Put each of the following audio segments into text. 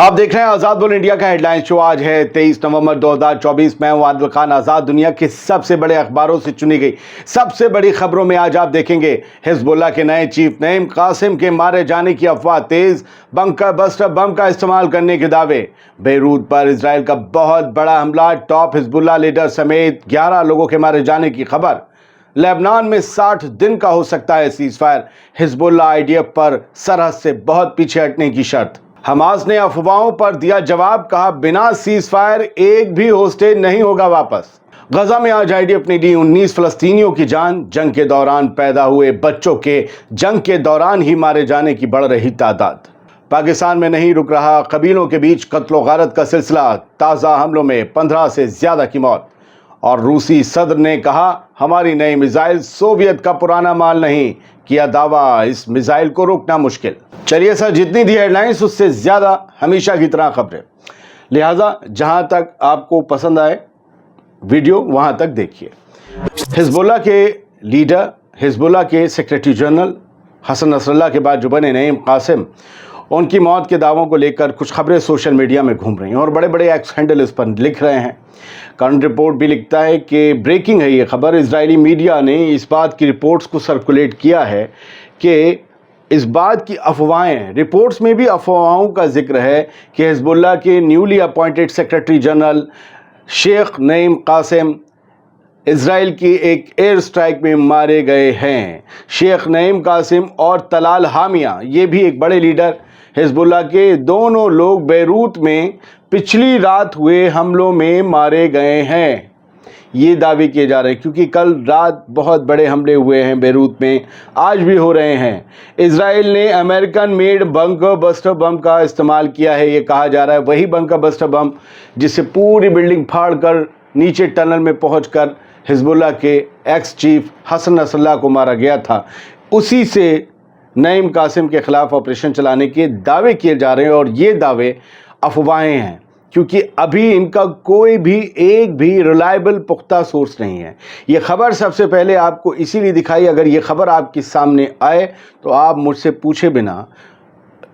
आप देख रहे हैं आजाद बोल इंडिया का हेडलाइन शो। आज है 23 नवंबर 2024। मैं हूं आदिल खान। आजाद दुनिया के सबसे बड़े अखबारों से चुनी गई सबसे बड़ी खबरों में आज आप देखेंगे हिजबुल्लाह के नए चीफ नईम कासिम के मारे जाने की अफवाह, तेज बंकर बस्टर बम का इस्तेमाल करने के दावे, बेरूत पर इजराइल का बहुत बड़ा हमला, टॉप हिजबुल्लाह लीडर समेत 11 लोगों के मारे जाने की खबर, लेबनान में 60 दिन का हो सकता है सीजफायर, हिजबुल्लाह आईडीएफ पर सरहद से बहुत पीछे हटने की शर्त। हमास ने अफवाहों पर दिया जवाब, कहा बिना सीजफायर एक भी होस्टेज नहीं होगा वापस। गजा में आज आईडीएफ ने ली 19 फलस्तीनियों की जान, जंग के दौरान पैदा हुए बच्चों के जंग के दौरान ही मारे जाने की बढ़ रही तादाद। पाकिस्तान में नहीं रुक रहा कबीलों के बीच कत्लो गारत का सिलसिला, ताज़ा हमलों में 15 से ज्यादा की मौत। और रूसी सदर ने कहा हमारी नई मिसाइल सोवियत का पुराना माल नहीं, किया दावा इस मिसाइल को रोकना मुश्किल। चलिए सर, जितनी थी हेडलाइंस उससे ज़्यादा हमेशा की तरह खबरें, लिहाजा जहां तक आपको पसंद आए वीडियो वहां तक देखिए। हिजबुल्लाह के लीडर, हिजबुल्लाह के सेक्रेटरी जनरल हसन नसरल्लाह के बाद जो बने नईम कासिम, उनकी मौत के दावों को लेकर कुछ खबरें सोशल मीडिया में घूम रही हैं और बड़े बड़े एक्स हैंडल इस पर लिख रहे हैं। करंट रिपोर्ट भी लिखता है कि ब्रेकिंग है ये खबर। इजरायली मीडिया ने इस बात की रिपोर्ट्स को सर्कुलेट किया है कि इस बात की अफवाहें, रिपोर्ट्स में भी अफवाहों का जिक्र है कि हिजबुल्लाह के newly appointed secretary general Sheikh Naim Qassem Israel की एक एयर स्ट्राइक में मारे गए हैं। शेख नईम कासिम और तलाल हामिया, ये भी एक बड़े लीडर हिजबुल्लाह के, दोनों लोग बेरूत में पिछली रात हुए हमलों में मारे गए हैं। ये दावे किए जा रहे हैं क्योंकि कल रात बहुत बड़े हमले हुए हैं बेरूत में, आज भी हो रहे हैं। इजराइल ने American made bunker buster bomb का इस्तेमाल किया है, ये कहा जा रहा है वही बंकर बस्टर बम जिससे पूरी बिल्डिंग फाड़ कर नीचे टनल में पहुंचकर हिजबुल्लाह के एक्स चीफ हसन नसरल्लाह को मारा गया था। उसी से नईम कासिम के खिलाफ ऑपरेशन चलाने के दावे किए जा रहे हैं और ये दावे अफवाहें हैं क्योंकि अभी इनका कोई भी एक भी रिलायबल पुख्ता सोर्स नहीं है। ये खबर सबसे पहले आपको इसीलिए दिखाई, अगर ये खबर आपके सामने आए तो आप मुझसे पूछे बिना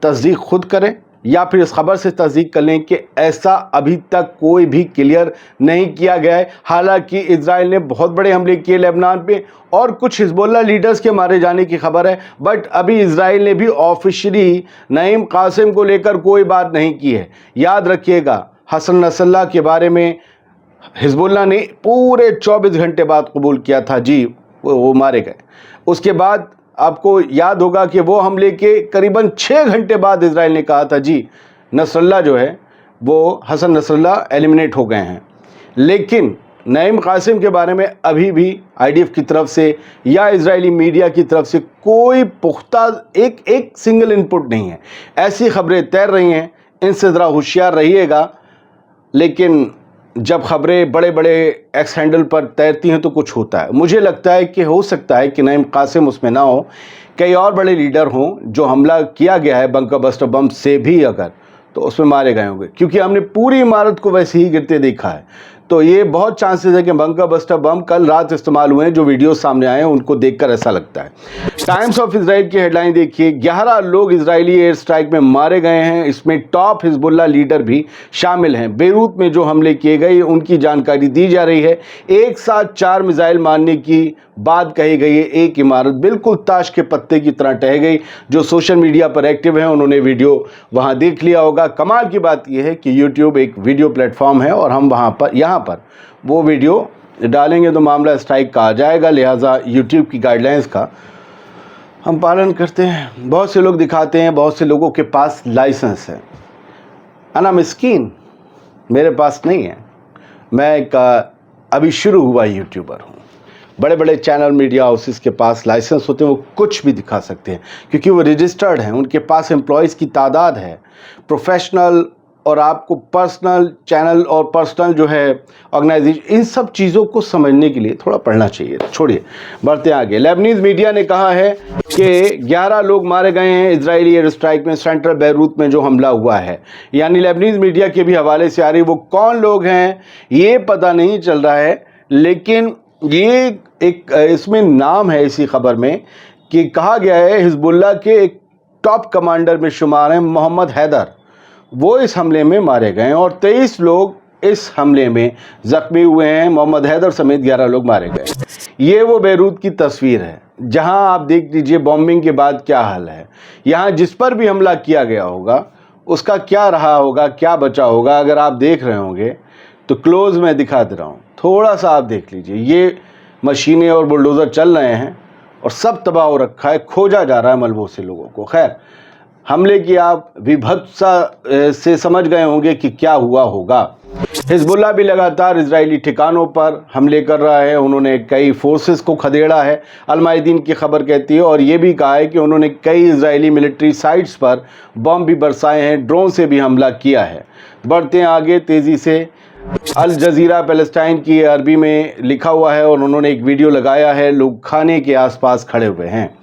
तस्दीक खुद करें या फिर इस खबर से तस्दीक कर लें कि ऐसा अभी तक कोई भी क्लियर नहीं किया गया है। हालांकि इजराइल ने बहुत बड़े हमले किए लेबनान पे और कुछ हिजबुल्लाह लीडर्स के मारे जाने की खबर है, बट अभी इजराइल ने भी ऑफिशियली नईम कासिम को लेकर कोई बात नहीं की है। याद रखिएगा, हसन नसरल्लाह के बारे में हिजबुल्लाह ने पूरे 24 घंटे बाद कबूल किया था जी वो मारे गए। उसके बाद आपको याद होगा कि वो हमले के करीबन 6 घंटे बाद इजराइल ने कहा था जी नसरल्लाह जो है वो हसन नसरल्लाह एलिमिनेट हो गए हैं। लेकिन नईम कासिम के बारे में अभी भी आईडीएफ की तरफ से या इजरायली मीडिया की तरफ से कोई पुख्ता एक सिंगल इनपुट नहीं है। ऐसी खबरें तैर रही हैं, इनसे ज़रा होशियार रहिएगा। लेकिन जब खबरें बड़े बड़े एक्स हैंडल पर तैरती हैं तो कुछ होता है। मुझे लगता है कि हो सकता है कि नईम कासिम उसमें ना हो, कई और बड़े लीडर हों जो हमला किया गया है बंकर बस्टर बम से भी अगर, तो उसमें मारे गए होंगे क्योंकि हमने पूरी इमारत को वैसे ही गिरते देखा है। तो ये बहुत चांसेस है कि बंकर बस्टर बम कल रात इस्तेमाल हुए हैं। जो वीडियो सामने आए हैं उनको देखकर ऐसा लगता है। टाइम्स ऑफ इजराइल की हेडलाइन देखिए, 11 लोग इजरायली एयर स्ट्राइक में मारे गए हैं, इसमें टॉप हिजबुल्लाह लीडर भी शामिल हैं। बेरूत में जो हमले किए गए उनकी जानकारी दी जा रही है। एक साथ 4 मिसाइल मारने की बात कही गई है। एक इमारत बिल्कुल ताश के पत्ते की तरह टह गई। जो सोशल मीडिया पर एक्टिव हैं उन्होंने वीडियो वहां देख लिया होगा। कमाल की बात यह है कि यूट्यूब एक वीडियो प्लेटफॉर्म है और हम यहाँ पर वो वीडियो डालेंगे तो मामला स्ट्राइक का आ जाएगा, लिहाजा यूट्यूब की गाइडलाइंस का हम पालन करते हैं। बहुत से लोग दिखाते हैं, बहुत से लोगों के पास लाइसेंस है। अना मिस्कीन, मेरे पास नहीं है। मैं एक अभी शुरू हुआ यूट्यूबर हूँ। बड़े बड़े चैनल मीडिया हाउसेस के पास लाइसेंस होते हैं, वो कुछ भी दिखा सकते हैं क्योंकि वो रजिस्टर्ड हैं, उनके पास एम्प्लॉयज़ की तादाद है। प्रोफेशनल और आपको पर्सनल चैनल और पर्सनल जो है ऑर्गेनाइजेशन, इन सब चीज़ों को समझने के लिए थोड़ा पढ़ना चाहिए। छोड़िए, बढ़ते आगे। लेबनीज मीडिया ने कहा है कि 11 लोग मारे गए हैं इजरायली एयर स्ट्राइक में, सेंट्रल बेरूत में जो हमला हुआ है। यानी लेबनीज मीडिया के भी हवाले से आ रही, वो कौन लोग हैं ये पता नहीं चल रहा है, लेकिन ये एक इसमें नाम है इसी खबर में कि कहा गया है हिजबुल्लाह के एक टॉप कमांडर में शुमार हैं मोहम्मद हैदर। وہ इस हमले में मारे गए और 23 लोग इस हमले में जख्मी हुए हैं। मोहम्मद हैदर समेत 11 लोग मारे गए। ये वो बेरूत की तस्वीर है जहां आप देख लीजिए बॉम्बिंग के बाद क्या हाल है। यहाँ जिस पर भी हमला किया गया होगा उसका क्या रहा होगा, क्या बचा होगा। अगर आप देख रहे होंगे तो क्लोज में दिखा दे रहा हूँ, थोड़ा सा आप देख लीजिए। ये मशीनें और बुलडोज़र चल रहे हैं और सब तबाह हो रखा है, खोजा जा रहा है मलबों से लोगों को। खैर, हमले की आप विभत्सता से समझ गए होंगे कि क्या हुआ होगा। हिजबुल्लाह भी लगातार इजरायली ठिकानों पर हमले कर रहा है। उन्होंने कई फोर्सेस को खदेड़ा है, अलमायदीन की खबर कहती है, और ये भी कहा है कि उन्होंने कई इजरायली मिलिट्री साइट्स पर बम भी बरसाए हैं, ड्रोन से भी हमला किया है। बढ़ते हैं आगे तेज़ी से। अल जजीरा पैलेस्टाइन की अरबी में लिखा हुआ है और उन्होंने एक वीडियो लगाया है, लोग खाने के आसपास खड़े हुए हैं।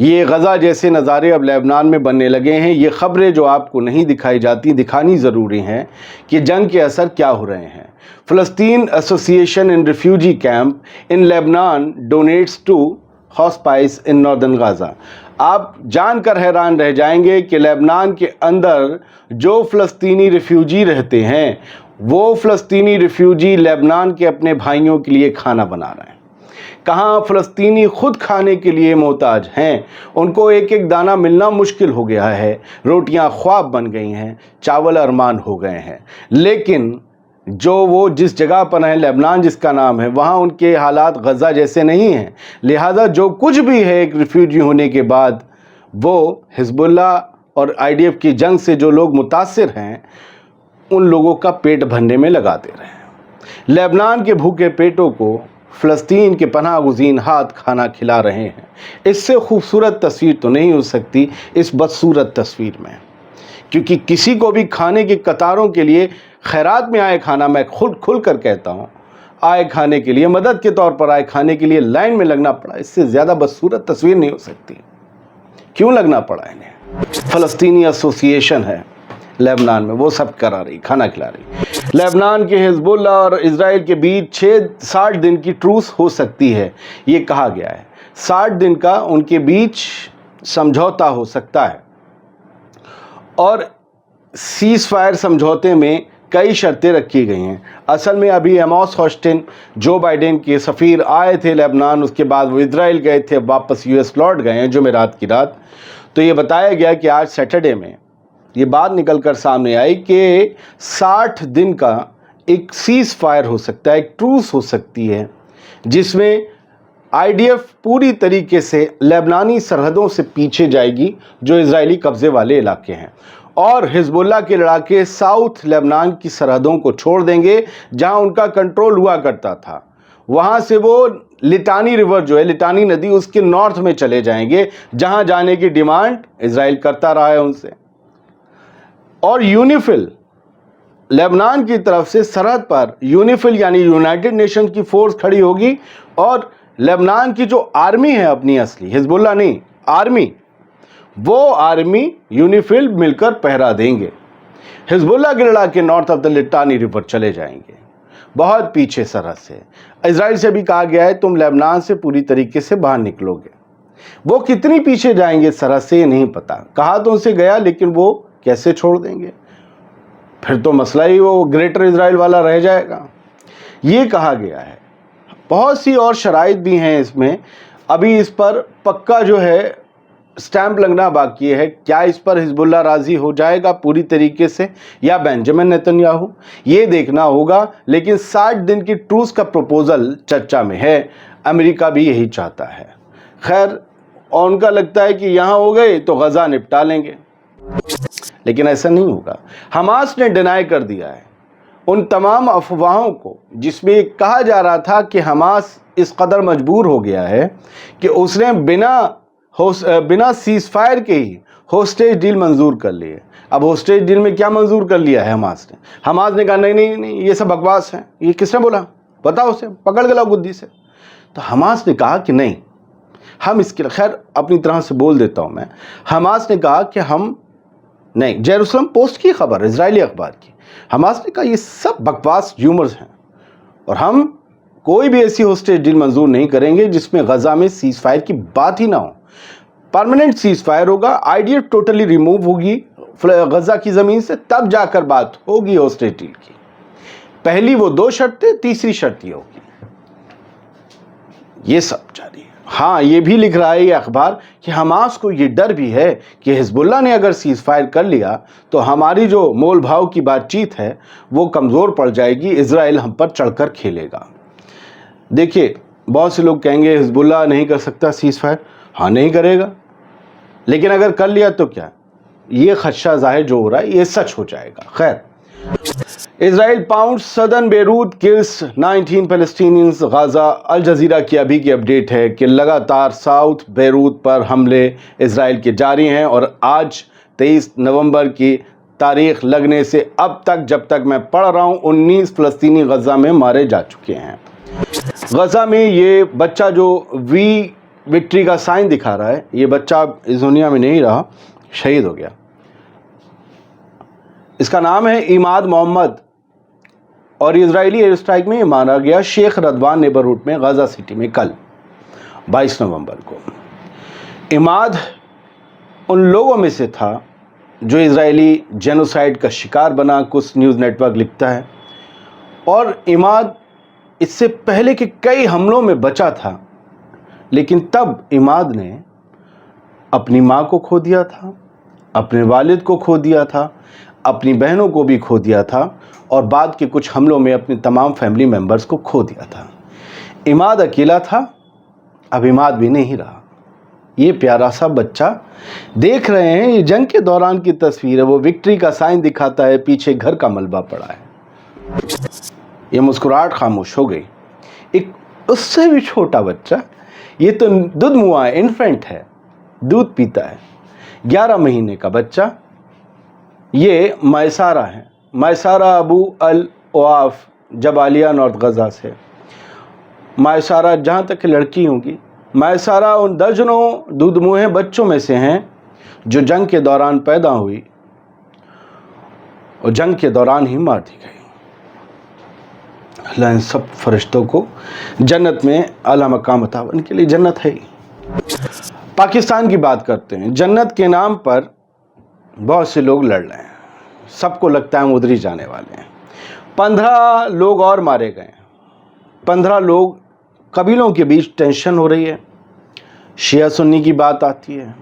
ये गज़ा जैसे नज़ारे अब लेबनान में बनने लगे हैं। ये ख़बरें जो आपको नहीं दिखाई जाती, दिखानी ज़रूरी हैं कि जंग के असर क्या हो रहे हैं। फ़लस्तीन association in refugee camp in Lebanon donates to hospice in northern Gaza. आप जानकर हैरान रह जाएंगे कि लेबनान के अंदर जो फ़लस्तीनी रिफ्यूजी रहते हैं वो फ़लस्तीनी रिफ्यूजी लेबनान के अपने भाइयों के लिए खाना बना रहे हैं। कहाँ फ़लस्तीनी खुद खाने के लिए मोहताज हैं, उनको एक एक दाना मिलना मुश्किल हो गया है, रोटियां ख्वाब बन गई हैं, चावल अरमान हो गए हैं। लेकिन जो वो जिस जगह पर हैं, लेबनान जिसका नाम है, वहाँ उनके हालात गज़ा जैसे नहीं हैं। लिहाजा जो कुछ भी है एक रिफ्यूजी होने के बाद, वो हिजबुल्लाह और IDF की जंग से जो लोग मुतासिर हैं उन लोगों का पेट भरने में लगा दे रहे हैं। लेबनान के भूखे पेटों को फ़लस्तीन के पनाह गुज़ीन हाथ खाना खिला रहे हैं। इससे खूबसूरत तस्वीर तो नहीं हो सकती इस बदसूरत तस्वीर में, क्योंकि किसी को भी खाने की कतारों के लिए खैरात में आए खाना, मैं खुल कर कहता हूँ, आए खाने के लिए, मदद के तौर पर आए खाने के लिए लाइन में लगना पड़ा। इससे ज़्यादा बदसूरत तस्वीर नहीं हो सकती। क्यों लगना पड़ा इन्हें? फ़लस्तीनी एसोसिएशन है लेबनान में, वो सब करा रही, खाना खिला रही। लेबनान के हिजबुल्लाह और इजराइल के बीच 60 दिन की ट्रूस हो सकती है, ये कहा गया है। 60 दिन का उनके बीच समझौता हो सकता है। और सीज़ फायर समझौते में कई शर्तें रखी गई हैं। असल में अभी एमोस होस्टिन, जो बाइडेन के सफ़ीर, आए थे लेबनान, उसके बाद वो इजराइल गए थे, वापस US लौट गए हैं जुमेरात की रात। तो ये बताया गया कि आज सैटरडे में ये बात निकल कर सामने आई कि 60 दिन का एक सीज़ फायर हो सकता है, एक ट्रूस हो सकती है, जिसमें IDF पूरी तरीके से लेबनानी सरहदों से पीछे जाएगी जो इजरायली कब्ज़े वाले इलाके हैं, और हिजबुल्लाह के लड़ाके साउथ लेबनान की सरहदों को छोड़ देंगे जहां उनका कंट्रोल हुआ करता था। वहां से वो लिटानी रिवर जो है, लिटानी नदी, उसके नॉर्थ में चले जाएंगे जहां जाने की डिमांड इजराइल करता रहा है उनसे। और यूनिफिल, लेबनान की तरफ से सरहद पर यूनिफिल यानी यूनाइटेड नेशन की फोर्स खड़ी होगी, और लेबनान की जो आर्मी है अपनी असली, हिजबुल्लाह नहीं, आर्मी, वो आर्मी यूनिफिल मिलकर पहरा देंगे। हिजबुल्लाह के लड़ाके north of the Litani river चले जाएंगे, बहुत पीछे सरहद से। इजराइल से भी कहा गया है तुम लेबनान से पूरी तरीके से बाहर निकलोगे। वो कितनी पीछे जाएंगे सरहद से ये नहीं पता। कहा तो उनसे गया, लेकिन वो कैसे छोड़ देंगे? फिर तो मसला ही वो ग्रेटर इजराइल वाला रह जाएगा। ये कहा गया है। बहुत सी और शराइत भी हैं इसमें, अभी इस पर पक्का जो है स्टैंप लगना बाकी है। क्या इस पर हिजबुल्लाह राज़ी हो जाएगा पूरी तरीके से, या बेंजामिन नेतन्याहू, ये देखना होगा। लेकिन 60 दिन की ट्रूस का प्रपोज़ल चर्चा में है, अमेरिका भी यही चाहता है। खैर, और उनका लगता है कि यहाँ हो गए तो गज़ा निपटा लेंगे, लेकिन ऐसा नहीं होगा। हमास ने डिनाई कर दिया है उन तमाम अफवाहों को जिसमें कहा जा रहा था कि हमास इस कदर मजबूर हो गया है कि उसने बिना सीज़ फायर के ही होस्टेज डील मंजूर कर ली है। अब होस्टेज डील में क्या मंजूर कर लिया है हमास ने? हमास ने कहा नहीं नहीं नहीं, ये सब बकवास है। ये किसने बोला? बताओ, उसे पकड़ के लाओ गुद्दी से। तो हमास ने कहा कि नहीं, हम इसके, खैर अपनी तरह से बोल देता हूँ मैं, हमास ने कहा कि हम नहीं, जेरूसलम पोस्ट की खबर, इजरायली अखबार की, हमास ने कहा ये सब बकवास ह्यूमर्स हैं और हम कोई भी ऐसी होस्टेज डील मंजूर नहीं करेंगे जिसमें गज़ा में सीज़ फायर की बात ही ना हो। परमानेंट सीज़ फायर होगा, IDF टोटली रिमूव होगी, गजा की ज़मीन से, तब जाकर बात होगी हॉस्टाइलिटी की। पहली वो 2 शर्तें, तीसरी शर्त ये होगी। ये सब जारी है। हाँ, ये भी लिख रहा है ये अखबार कि हमास को ये डर भी है कि हिजबुल्लाह ने अगर सीज़ फायर कर लिया तो हमारी जो मोल भाव की बातचीत है वो कमज़ोर पड़ जाएगी, इजराइल हम पर चढ़कर खेलेगा। देखिए, बहुत से लोग कहेंगे हिजबुल्लाह नहीं कर सकता सीज़ फायर। हाँ, नहीं करेगा, लेकिन अगर कर लिया तो क्या, ये खदशा ज़ाहिर जो हो रहा है ये सच हो जाएगा। खैर, Israel pound southern Beirut kills 19 Palestinians Gaza. Al Jazeera की अभी की अपडेट है कि लगातार साउथ बेरूत पर हमले इजराइल के जारी हैं और आज 23 नवंबर की तारीख लगने से अब तक, जब तक मैं पढ़ रहा हूँ, 19 फ़लस्तीनी गजा में मारे जा चुके हैं। गजा में ये बच्चा जो विक्ट्री का साइन दिखा रहा है, ये बच्चा इस दुनिया में नहीं रहा, शहीद हो गया। इसका नाम है इमाद मोहम्मद और इजरायली एयर स्ट्राइक में मारा गया शेख रदवान नेबरहुड में गजा सिटी में कल 22 नवंबर को। इमाद उन लोगों में से था जो इजरायली जेनोसाइड का शिकार बना, कुछ न्यूज़ नेटवर्क लिखता है। और इमाद इससे पहले के कई हमलों में बचा था, लेकिन तब इमाद ने अपनी माँ को खो दिया था, अपने वालिद को खो दिया था, अपनी बहनों को भी खो दिया था और बाद के कुछ हमलों में अपने तमाम फैमिली मेंबर्स को खो दिया था। इमाद अकेला था, अब इमाद भी नहीं रहा। ये प्यारा सा बच्चा देख रहे हैं, ये जंग के दौरान की तस्वीर है। वो विक्ट्री का साइन दिखाता है, पीछे घर का मलबा पड़ा है। ये मुस्कुराहट खामोश हो गई। एक उससे भी छोटा बच्चा, ये तो दूध मुआ है, इन्फेंट है, दूध पीता है, 11 महीने का बच्चा। ये मैसारा है, मैसारा अबू अल ओआफ जबालिया नॉर्थ गजा से। मैसारा जहाँ तक लड़की होंगी, मैसारा उन दर्जनों दूधमुहे बच्चों में से हैं जो जंग के दौरान पैदा हुई और जंग के दौरान ही मार दी गई। अल्लाह इन सब फरिश्तों को जन्नत में आला मकाम अता, उनके लिए जन्नत है ही। पाकिस्तान की बात करते हैं। जन्नत के नाम पर बहुत से लोग लड़ रहे हैं, सबको लगता है हम उधर ही जाने वाले हैं। 15 लोग और मारे गए, 15 लोग। कबीलों के बीच टेंशन हो रही है, शिया सुन्नी की बात आती है,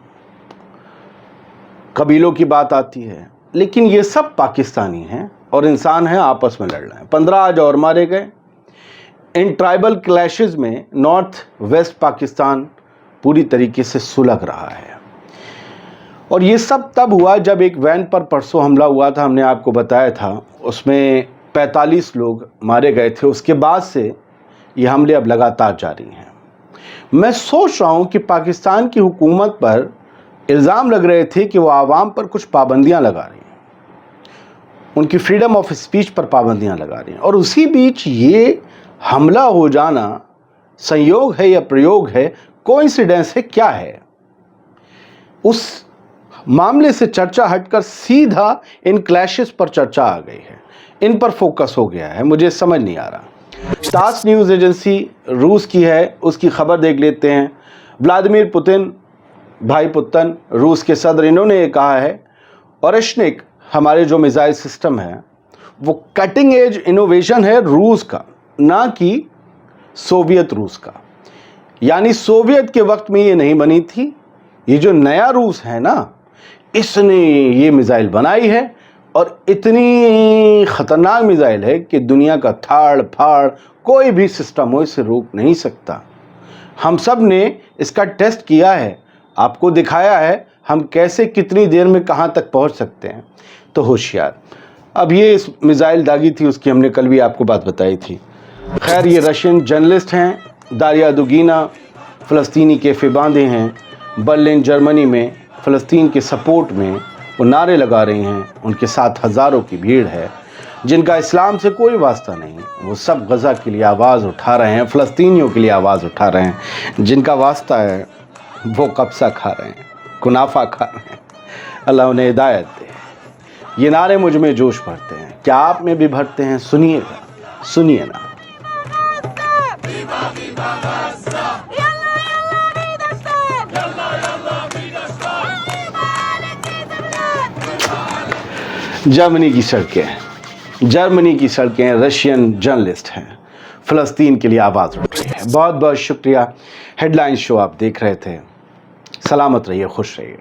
कबीलों की बात आती है, लेकिन ये सब पाकिस्तानी हैं और इंसान हैं, आपस में लड़ रहे हैं। 15 आज और मारे गए। इन ट्राइबल क्लैशेस में नॉर्थ वेस्ट पाकिस्तान पूरी तरीके से सुलग रहा है। और ये सब तब हुआ जब एक वैन पर परसों हमला हुआ था, हमने आपको बताया था, उसमें 45 लोग मारे गए थे। उसके बाद से ये हमले अब लगातार जारी हैं। मैं सोच रहा हूँ कि पाकिस्तान की हुकूमत पर इल्ज़ाम लग रहे थे कि वो आवाम पर कुछ पाबंदियाँ लगा रही हैं, उनकी फ्रीडम ऑफ स्पीच पर पाबंदियाँ लगा रही हैं, और उसी बीच ये हमला हो जाना संयोग है या प्रयोग है, कोइंसिडेंस है, क्या है? उस मामले से चर्चा हटकर सीधा इन क्लैशेस पर चर्चा आ गई है, इन पर फोकस हो गया है। मुझे समझ नहीं आ रहा। तास न्यूज़ एजेंसी रूस की है, उसकी खबर देख लेते हैं। व्लादिमीर पुतिन, भाई पुतन, रूस के सदर, इन्होंने ये कहा है ओरेशनिक हमारे जो मिसाइल सिस्टम है वो कटिंग एज इनोवेशन है रूस का, ना कि सोवियत रूस का। यानी सोवियत के वक्त में ये नहीं बनी थी, ये जो नया रूस है ना, इसने ये मिसाइल बनाई है और इतनी ख़तरनाक मिसाइल है कि दुनिया का थाड़ फाड़ कोई भी सिस्टम हो इसे रोक नहीं सकता। हम सब ने इसका टेस्ट किया है, आपको दिखाया है हम कैसे कितनी देर में कहाँ तक पहुँच सकते हैं। तो होशियार। अब ये इस मिसाइल दागी थी, उसकी हमने कल भी आपको बात बताई थी। खैर, ये रशियन जर्नलिस्ट हैं, दारिया दुगीना, फ़लस्तीनी कैफ़े बांधे हैं बर्लिन जर्मनी में, फ़लस्तीन के सपोर्ट में वो नारे लगा रहे हैं। उनके साथ हज़ारों की भीड़ है जिनका इस्लाम से कोई वास्ता नहीं। वो सब गज़ा के लिए आवाज़ उठा रहे हैं, फ़लस्तीनियों के लिए आवाज़ उठा रहे हैं। जिनका वास्ता है वो कब्सा खा रहे हैं, कुनाफा खा रहे हैं। अल्लाह उन्हें हिदायत दे। ये नारे मुझ में जोश भरते हैं, क्या आप में भी भरते हैं? सुनिएगा, सुनिए ना। जर्मनी की सड़कें रशियन जर्नलिस्ट हैं, फ़लस्तीन के लिए आवाज़ उठ रही है। बहुत बहुत शुक्रिया। हेडलाइन शो आप देख रहे थे। सलामत रहिए, खुश रहिए।